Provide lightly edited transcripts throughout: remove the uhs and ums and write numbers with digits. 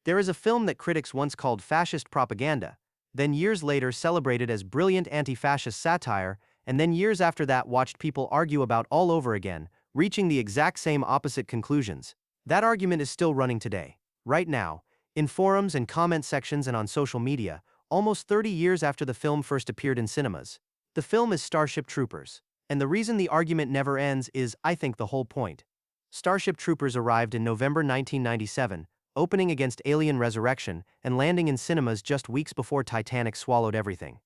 There is a film that critics once called fascist propaganda, then years later celebrated as brilliant anti-fascist satire, and then years after that watched people argue about all over again, reaching the exact same opposite conclusions. That argument is still running today. Right now, in forums and comment sections and on social media, almost 30 years after the film first appeared in cinemas. The film is Starship Troopers. And the reason the argument never ends is, I think, the whole point. Starship Troopers arrived in November 1997, opening against Alien Resurrection and landing in cinemas just weeks before Titanic swallowed everything.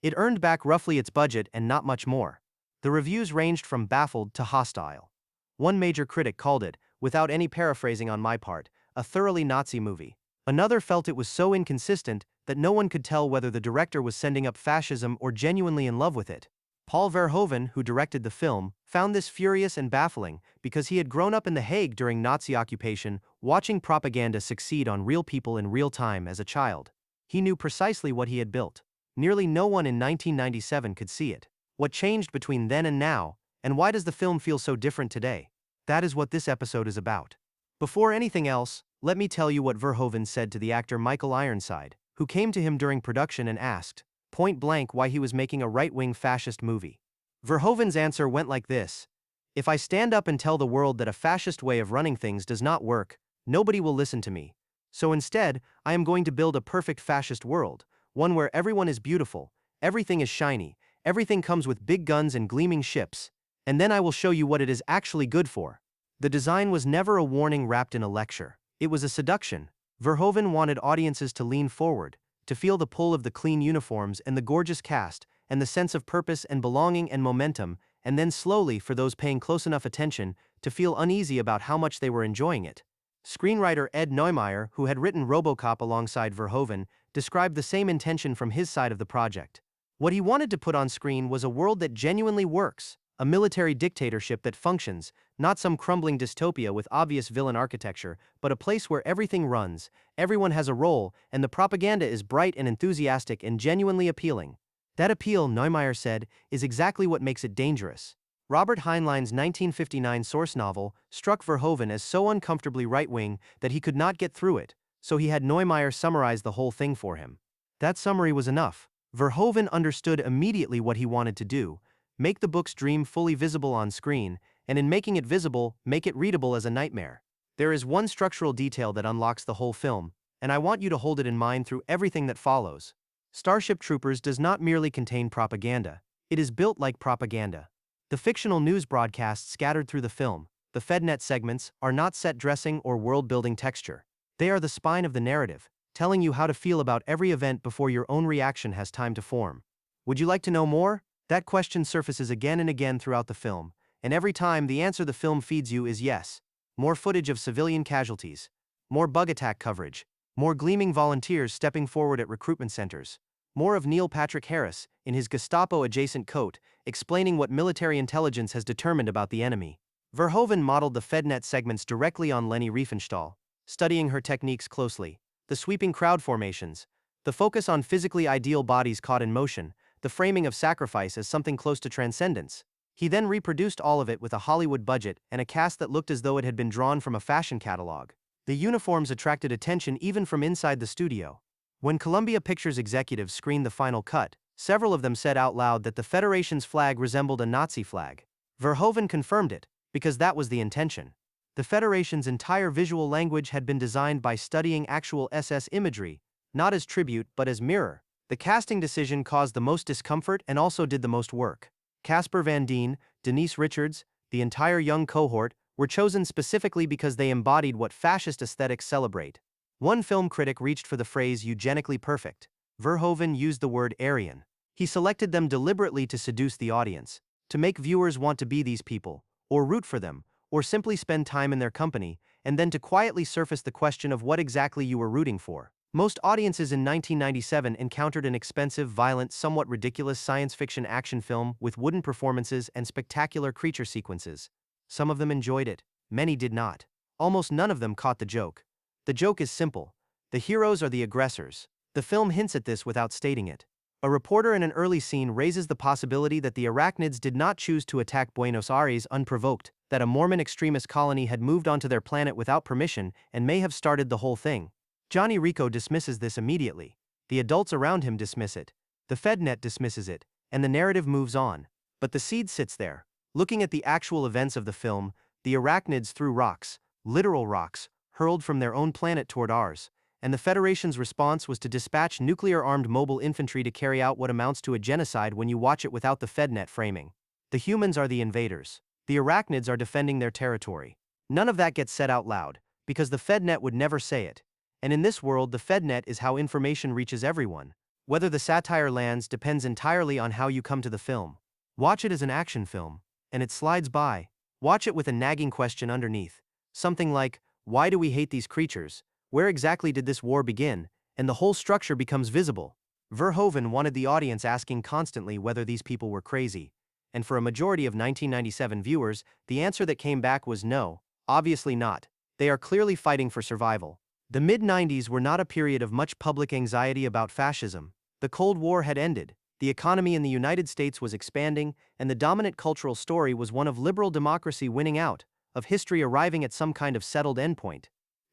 It earned back roughly its budget and not much more. The reviews ranged from baffled to hostile. One major critic called it, without any paraphrasing on my part, a thoroughly Nazi movie. Another felt it was so inconsistent that no one could tell whether the director was sending up fascism or genuinely in love with it. Paul Verhoeven, who directed the film, found this furious and baffling because he had grown up in The Hague during Nazi occupation, watching propaganda succeed on real people in real time as a child. He knew precisely what he had built. Nearly no one in 1997 could see it. What changed between then and now, and why does the film feel so different today? That is what this episode is about. Before anything else, let me tell you what Verhoeven said to the actor Michael Ironside, who came to him during production and asked, point blank, why he was making a right-wing fascist movie. Verhoeven's answer went like this: "If I stand up and tell the world that a fascist way of running things does not work, nobody will listen to me. So instead, I am going to build a perfect fascist world, one where everyone is beautiful, everything is shiny, everything comes with big guns and gleaming ships, and then I will show you what it is actually good for." The design was never a warning wrapped in a lecture. It was a seduction. Verhoeven wanted audiences to lean forward, to feel the pull of the clean uniforms and the gorgeous cast, and the sense of purpose and belonging and momentum, and then slowly, for those paying close enough attention, to feel uneasy about how much they were enjoying it. Screenwriter Ed Neumeier, who had written RoboCop alongside Verhoeven, described the same intention from his side of the project. What he wanted to put on screen was a world that genuinely works, a military dictatorship that functions, not some crumbling dystopia with obvious villain architecture, but a place where everything runs, everyone has a role, and the propaganda is bright and enthusiastic and genuinely appealing. That appeal, Neumeier said, is exactly what makes it dangerous. Robert Heinlein's 1959 source novel struck Verhoeven as so uncomfortably right-wing that he could not get through it, so he had Neumeier summarize the whole thing for him. That summary was enough. Verhoeven understood immediately what he wanted to do: make the book's dream fully visible on screen, and in making it visible, make it readable as a nightmare. There is one structural detail that unlocks the whole film, and I want you to hold it in mind through everything that follows. Starship Troopers does not merely contain propaganda, it is built like propaganda. The fictional news broadcasts scattered through the film, the FedNet segments, are not set dressing or world-building texture. They are the spine of the narrative, telling you how to feel about every event before your own reaction has time to form. Would you like to know more? That question surfaces again and again throughout the film, and every time the answer the film feeds you is yes. More footage of civilian casualties, more bug attack coverage, more gleaming volunteers stepping forward at recruitment centers, more of Neil Patrick Harris, in his Gestapo-adjacent coat, explaining what military intelligence has determined about the enemy. Verhoeven modeled the FedNet segments directly on Leni Riefenstahl, studying her techniques closely. The sweeping crowd formations, the focus on physically ideal bodies caught in motion, the framing of sacrifice as something close to transcendence. He then reproduced all of it with a Hollywood budget and a cast that looked as though it had been drawn from a fashion catalog. The uniforms attracted attention even from inside the studio. When Columbia Pictures executives screened the final cut, several of them said out loud that the Federation's flag resembled a Nazi flag. Verhoeven confirmed it, because that was the intention. The Federation's entire visual language had been designed by studying actual SS imagery, not as tribute but as mirror. The casting decision caused the most discomfort and also did the most work. Casper Van Dien, Denise Richards, the entire young cohort, were chosen specifically because they embodied what fascist aesthetics celebrate. One film critic reached for the phrase eugenically perfect. Verhoeven used the word Aryan. He selected them deliberately to seduce the audience, to make viewers want to be these people, or root for them, or simply spend time in their company, and then to quietly surface the question of what exactly you were rooting for. Most audiences in 1997 encountered an expensive, violent, somewhat ridiculous science fiction action film with wooden performances and spectacular creature sequences. Some of them enjoyed it, many did not. Almost none of them caught the joke. The joke is simple. The heroes are the aggressors. The film hints at this without stating it. A reporter in an early scene raises the possibility that the arachnids did not choose to attack Buenos Aires unprovoked, that a Mormon extremist colony had moved onto their planet without permission and may have started the whole thing. Johnny Rico dismisses this immediately. The adults around him dismiss it. The FedNet dismisses it, and the narrative moves on. But the seed sits there. Looking at the actual events of the film, the arachnids threw rocks, literal rocks, hurled from their own planet toward ours, and the Federation's response was to dispatch nuclear-armed mobile infantry to carry out what amounts to a genocide when you watch it without the FedNet framing. The humans are the invaders. The arachnids are defending their territory. None of that gets said out loud, because the FedNet would never say it. And in this world, the FedNet is how information reaches everyone. Whether the satire lands depends entirely on how you come to the film. Watch it as an action film, and it slides by. Watch it with a nagging question underneath. Something like, why do we hate these creatures? Where exactly did this war begin? And the whole structure becomes visible. Verhoeven wanted the audience asking constantly whether these people were crazy. And for a majority of 1997 viewers, the answer that came back was no, obviously not. They are clearly fighting for survival. The mid-90s were not a period of much public anxiety about fascism. The Cold War had ended, the economy in the United States was expanding, and the dominant cultural story was one of liberal democracy winning out, of history arriving at some kind of settled endpoint.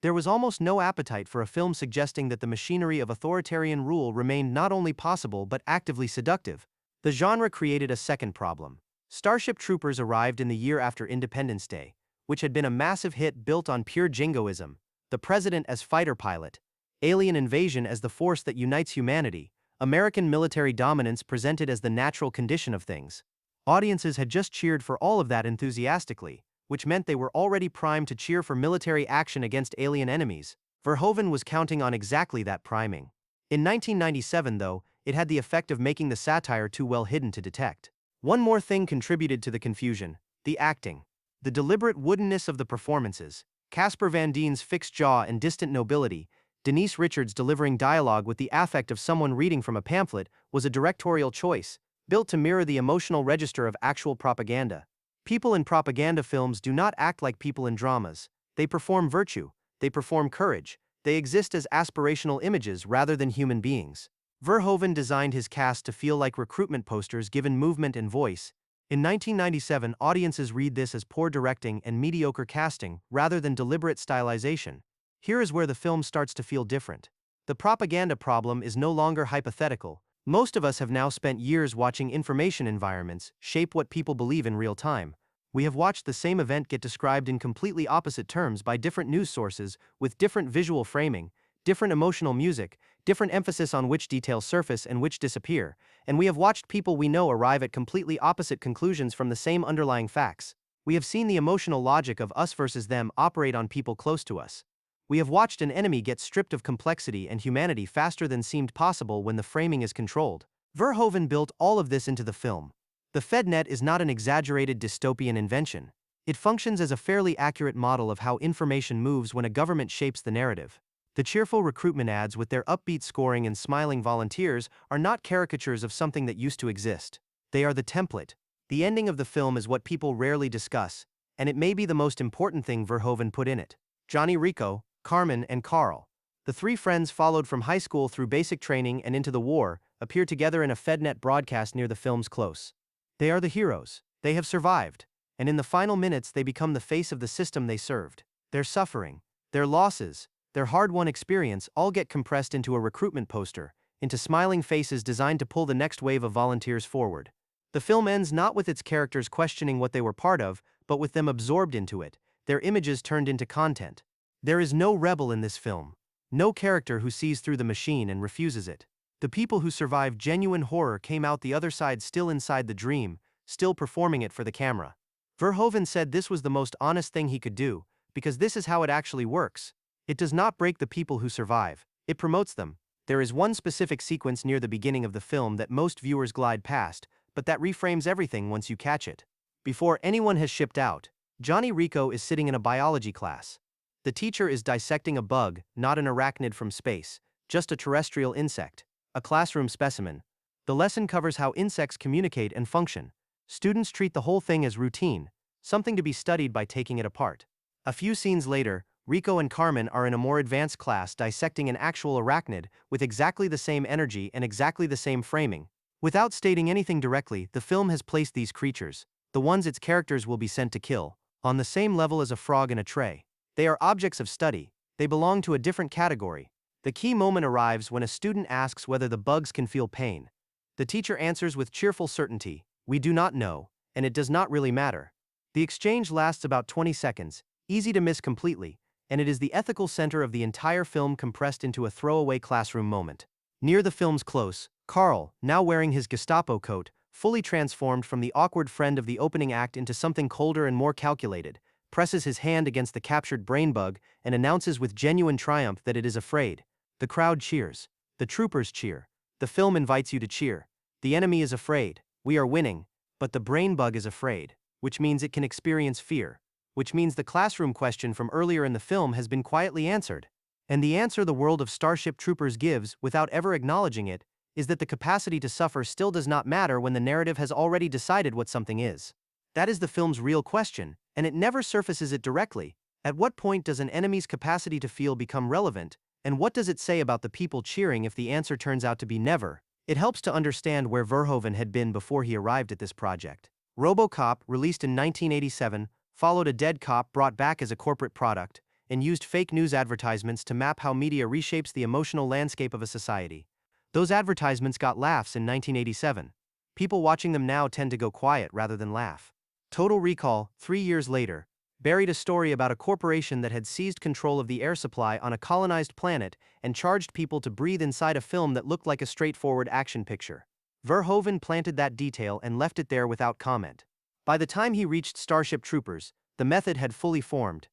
There was almost no appetite for a film suggesting that the machinery of authoritarian rule remained not only possible but actively seductive. The genre created a second problem. Starship Troopers arrived in the year after Independence Day, which had been a massive hit built on pure jingoism, the president as fighter pilot, alien invasion as the force that unites humanity, American military dominance presented as the natural condition of things. Audiences had just cheered for all of that enthusiastically, which meant they were already primed to cheer for military action against alien enemies. Verhoeven was counting on exactly that priming. In 1997, though, it had the effect of making the satire too well hidden to detect. One more thing contributed to the confusion: the acting. The deliberate woodenness of the performances, Casper Van Dien's fixed jaw and distant nobility, Denise Richards delivering dialogue with the affect of someone reading from a pamphlet, was a directorial choice, built to mirror the emotional register of actual propaganda. People in propaganda films do not act like people in dramas. They perform virtue, they perform courage, they exist as aspirational images rather than human beings. Verhoeven designed his cast to feel like recruitment posters given movement and voice. In 1997, audiences read this as poor directing and mediocre casting rather than deliberate stylization. Here is where the film starts to feel different. The propaganda problem is no longer hypothetical. Most of us have now spent years watching information environments shape what people believe in real time. We have watched the same event get described in completely opposite terms by different news sources, with different visual framing, different emotional music, different emphasis on which details surface and which disappear, and we have watched people we know arrive at completely opposite conclusions from the same underlying facts. We have seen the emotional logic of us versus them operate on people close to us. We have watched an enemy get stripped of complexity and humanity faster than seemed possible when the framing is controlled. Verhoeven built all of this into the film. The FedNet is not an exaggerated dystopian invention. It functions as a fairly accurate model of how information moves when a government shapes the narrative. The cheerful recruitment ads with their upbeat scoring and smiling volunteers are not caricatures of something that used to exist. They are the template. The ending of the film is what people rarely discuss, and it may be the most important thing Verhoeven put in it. Johnny Rico, Carmen, and Carl, the three friends followed from high school through basic training and into the war, appear together in a FedNet broadcast near the film's close. They are the heroes. They have survived. And in the final minutes they become the face of the system they served. Their suffering, their losses, their hard-won experience all get compressed into a recruitment poster, into smiling faces designed to pull the next wave of volunteers forward. The film ends not with its characters questioning what they were part of, but with them absorbed into it, their images turned into content. There is no rebel in this film. No character who sees through the machine and refuses it. The people who survived genuine horror came out the other side still inside the dream, still performing it for the camera. Verhoeven said this was the most honest thing he could do, because this is how it actually works. It does not break the people who survive, it promotes them. There is one specific sequence near the beginning of the film that most viewers glide past, but that reframes everything once you catch it. Before anyone has shipped out, Johnny Rico is sitting in a biology class. The teacher is dissecting a bug, not an arachnid from space, just a terrestrial insect, a classroom specimen. The lesson covers how insects communicate and function. Students treat the whole thing as routine, something to be studied by taking it apart. A few scenes later, Rico and Carmen are in a more advanced class dissecting an actual arachnid with exactly the same energy and exactly the same framing. Without stating anything directly, the film has placed these creatures, the ones its characters will be sent to kill, on the same level as a frog in a tray. They are objects of study. They belong to a different category. The key moment arrives when a student asks whether the bugs can feel pain. The teacher answers with cheerful certainty, "We do not know, and it does not really matter." The exchange lasts about 20 seconds, easy to miss completely, and it is the ethical center of the entire film compressed into a throwaway classroom moment. Near the film's close, Carl, now wearing his Gestapo coat, fully transformed from the awkward friend of the opening act into something colder and more calculated, presses his hand against the captured brain bug and announces with genuine triumph that it is afraid. The crowd cheers. The troopers cheer. The film invites you to cheer. The enemy is afraid. We are winning. But the brain bug is afraid, which means it can experience fear, which means the classroom question from earlier in the film has been quietly answered. And the answer the world of Starship Troopers gives, without ever acknowledging it, is that the capacity to suffer still does not matter when the narrative has already decided what something is. That is the film's real question, and it never surfaces it directly. At what point does an enemy's capacity to feel become relevant, and what does it say about the people cheering if the answer turns out to be never? It helps to understand where Verhoeven had been before he arrived at this project. RoboCop, released in 1987, followed a dead cop brought back as a corporate product, and used fake news advertisements to map how media reshapes the emotional landscape of a society. Those advertisements got laughs in 1987. People watching them now tend to go quiet rather than laugh. Total Recall, 3 years later, buried a story about a corporation that had seized control of the air supply on a colonized planet and charged people to breathe inside a film that looked like a straightforward action picture. Verhoeven planted that detail and left it there without comment. By the time he reached Starship Troopers, the method had fully formed.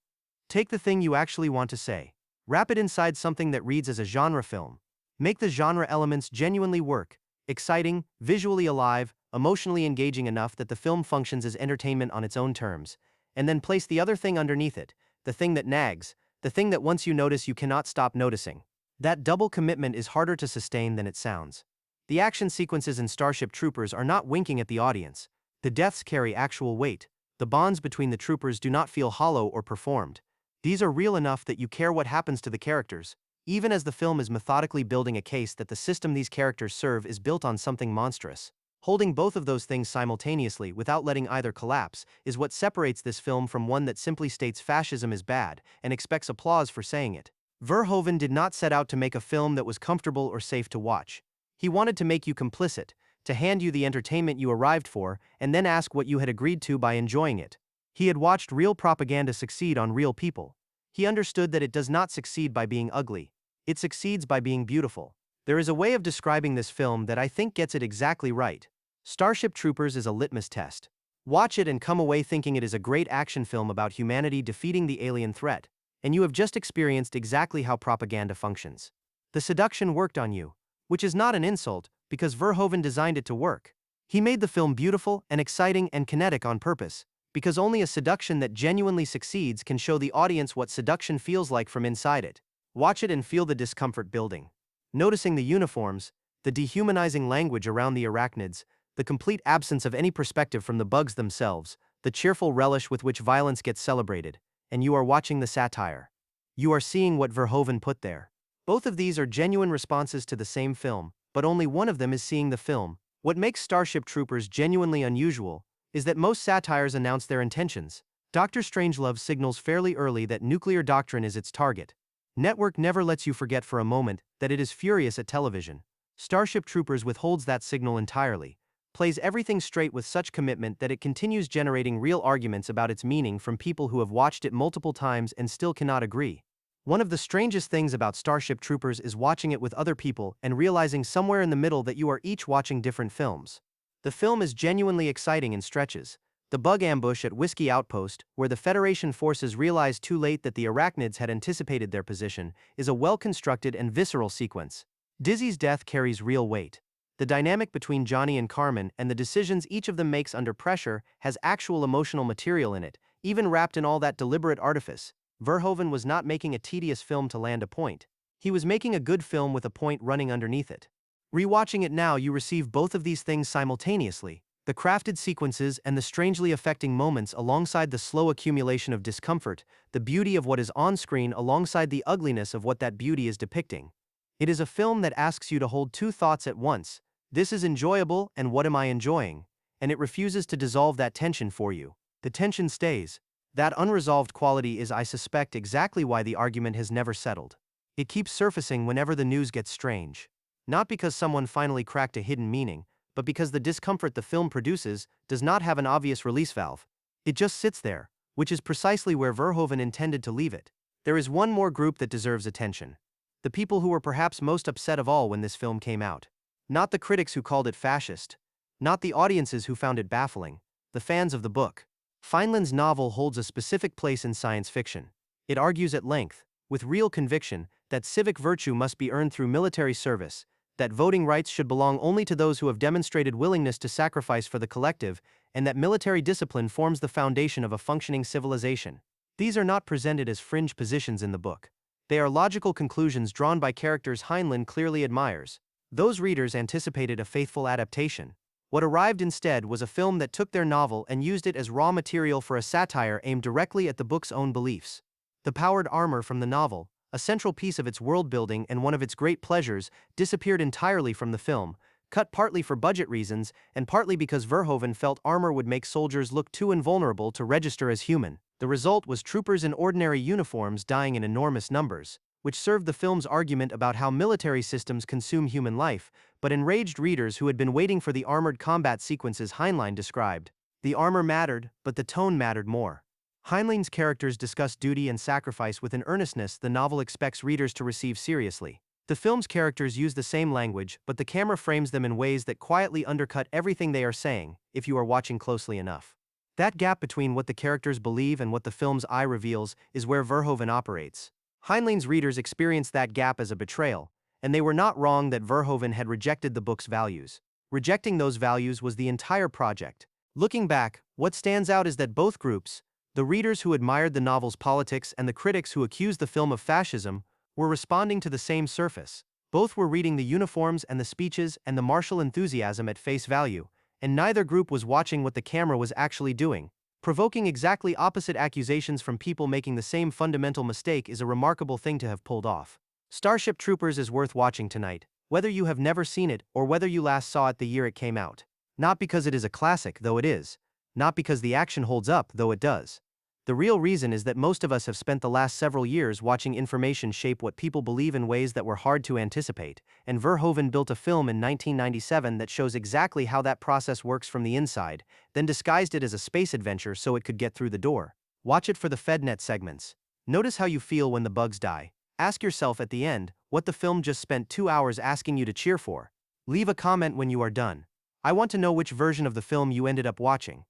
Take the thing you actually want to say. Wrap it inside something that reads as a genre film. Make the genre elements genuinely work, exciting, visually alive, emotionally engaging enough that the film functions as entertainment on its own terms, and then place the other thing underneath it, the thing that nags, the thing that once you notice you cannot stop noticing. That double commitment is harder to sustain than it sounds. The action sequences in Starship Troopers are not winking at the audience. The deaths carry actual weight. The bonds between the troopers do not feel hollow or performed. These are real enough that you care what happens to the characters, even as the film is methodically building a case that the system these characters serve is built on something monstrous. Holding both of those things simultaneously without letting either collapse is what separates this film from one that simply states fascism is bad and expects applause for saying it. Verhoeven did not set out to make a film that was comfortable or safe to watch. He wanted to make you complicit, to hand you the entertainment you arrived for, and then ask what you had agreed to by enjoying it. He had watched real propaganda succeed on real people. He understood that it does not succeed by being ugly. It succeeds by being beautiful. There is a way of describing this film that I think gets it exactly right. Starship Troopers is a litmus test. Watch it and come away thinking it is a great action film about humanity defeating the alien threat, and you have just experienced exactly how propaganda functions. The seduction worked on you, which is not an insult, because Verhoeven designed it to work. He made the film beautiful and exciting and kinetic on purpose, because only a seduction that genuinely succeeds can show the audience what seduction feels like from inside it. Watch it and feel the discomfort building. Noticing the uniforms, the dehumanizing language around the arachnids, the complete absence of any perspective from the bugs themselves, the cheerful relish with which violence gets celebrated, and you are watching the satire. You are seeing what Verhoeven put there. Both of these are genuine responses to the same film, but only one of them is seeing the film. What makes Starship Troopers genuinely unusual is that most satires announce their intentions. Dr. Strangelove signals fairly early that nuclear doctrine is its target. Network never lets you forget for a moment that it is furious at television. Starship Troopers withholds that signal entirely, plays everything straight with such commitment that it continues generating real arguments about its meaning from people who have watched it multiple times and still cannot agree. One of the strangest things about Starship Troopers is watching it with other people and realizing somewhere in the middle that you are each watching different films. The film is genuinely exciting in stretches. The bug ambush at Whiskey Outpost, where the Federation forces realize too late that the arachnids had anticipated their position, is a well-constructed and visceral sequence. Dizzy's death carries real weight. The dynamic between Johnny and Carmen and the decisions each of them makes under pressure has actual emotional material in it, even wrapped in all that deliberate artifice. Verhoeven was not making a tedious film to land a point. He was making a good film with a point running underneath it. Rewatching it now, you receive both of these things simultaneously: the crafted sequences and the strangely affecting moments alongside the slow accumulation of discomfort, the beauty of what is on screen alongside the ugliness of what that beauty is depicting. It is a film that asks you to hold two thoughts at once: this is enjoyable and what am I enjoying? And it refuses to dissolve that tension for you. The tension stays. That unresolved quality is, I suspect, exactly why the argument has never settled. It keeps surfacing whenever the news gets strange. Not because someone finally cracked a hidden meaning, but because the discomfort the film produces does not have an obvious release valve. It just sits there, which is precisely where Verhoeven intended to leave it. There is one more group that deserves attention. The people who were perhaps most upset of all when this film came out. Not the critics who called it fascist. Not the audiences who found it baffling. The fans of the book. Heinlein's novel holds a specific place in science fiction. It argues at length, with real conviction, that civic virtue must be earned through military service, that voting rights should belong only to those who have demonstrated willingness to sacrifice for the collective, and that military discipline forms the foundation of a functioning civilization. These are not presented as fringe positions in the book. They are logical conclusions drawn by characters Heinlein clearly admires. Those readers anticipated a faithful adaptation. What arrived instead was a film that took their novel and used it as raw material for a satire aimed directly at the book's own beliefs. The powered armor from the novel, a central piece of its world-building and one of its great pleasures, disappeared entirely from the film, cut partly for budget reasons and partly because Verhoeven felt armor would make soldiers look too invulnerable to register as human. The result was troopers in ordinary uniforms dying in enormous numbers, which served the film's argument about how military systems consume human life, but enraged readers who had been waiting for the armored combat sequences Heinlein described. The armor mattered, but the tone mattered more. Heinlein's characters discuss duty and sacrifice with an earnestness the novel expects readers to receive seriously. The film's characters use the same language, but the camera frames them in ways that quietly undercut everything they are saying, if you are watching closely enough. That gap between what the characters believe and what the film's eye reveals is where Verhoeven operates. Heinlein's readers experience that gap as a betrayal, and they were not wrong that Verhoeven had rejected the book's values. Rejecting those values was the entire project. Looking back, what stands out is that both groups, the readers who admired the novel's politics and the critics who accused the film of fascism, were responding to the same surface. Both were reading the uniforms and the speeches and the martial enthusiasm at face value, and neither group was watching what the camera was actually doing. Provoking exactly opposite accusations from people making the same fundamental mistake is a remarkable thing to have pulled off. Starship Troopers is worth watching tonight, whether you have never seen it or whether you last saw it the year it came out. Not because it is a classic, though it is. Not because the action holds up, though it does. The real reason is that most of us have spent the last several years watching information shape what people believe in ways that were hard to anticipate, and Verhoeven built a film in 1997 that shows exactly how that process works from the inside, then disguised it as a space adventure so it could get through the door. Watch it for the FedNet segments. Notice how you feel when the bugs die. Ask yourself at the end what the film just spent 2 hours asking you to cheer for. Leave a comment when you are done. I want to know which version of the film you ended up watching.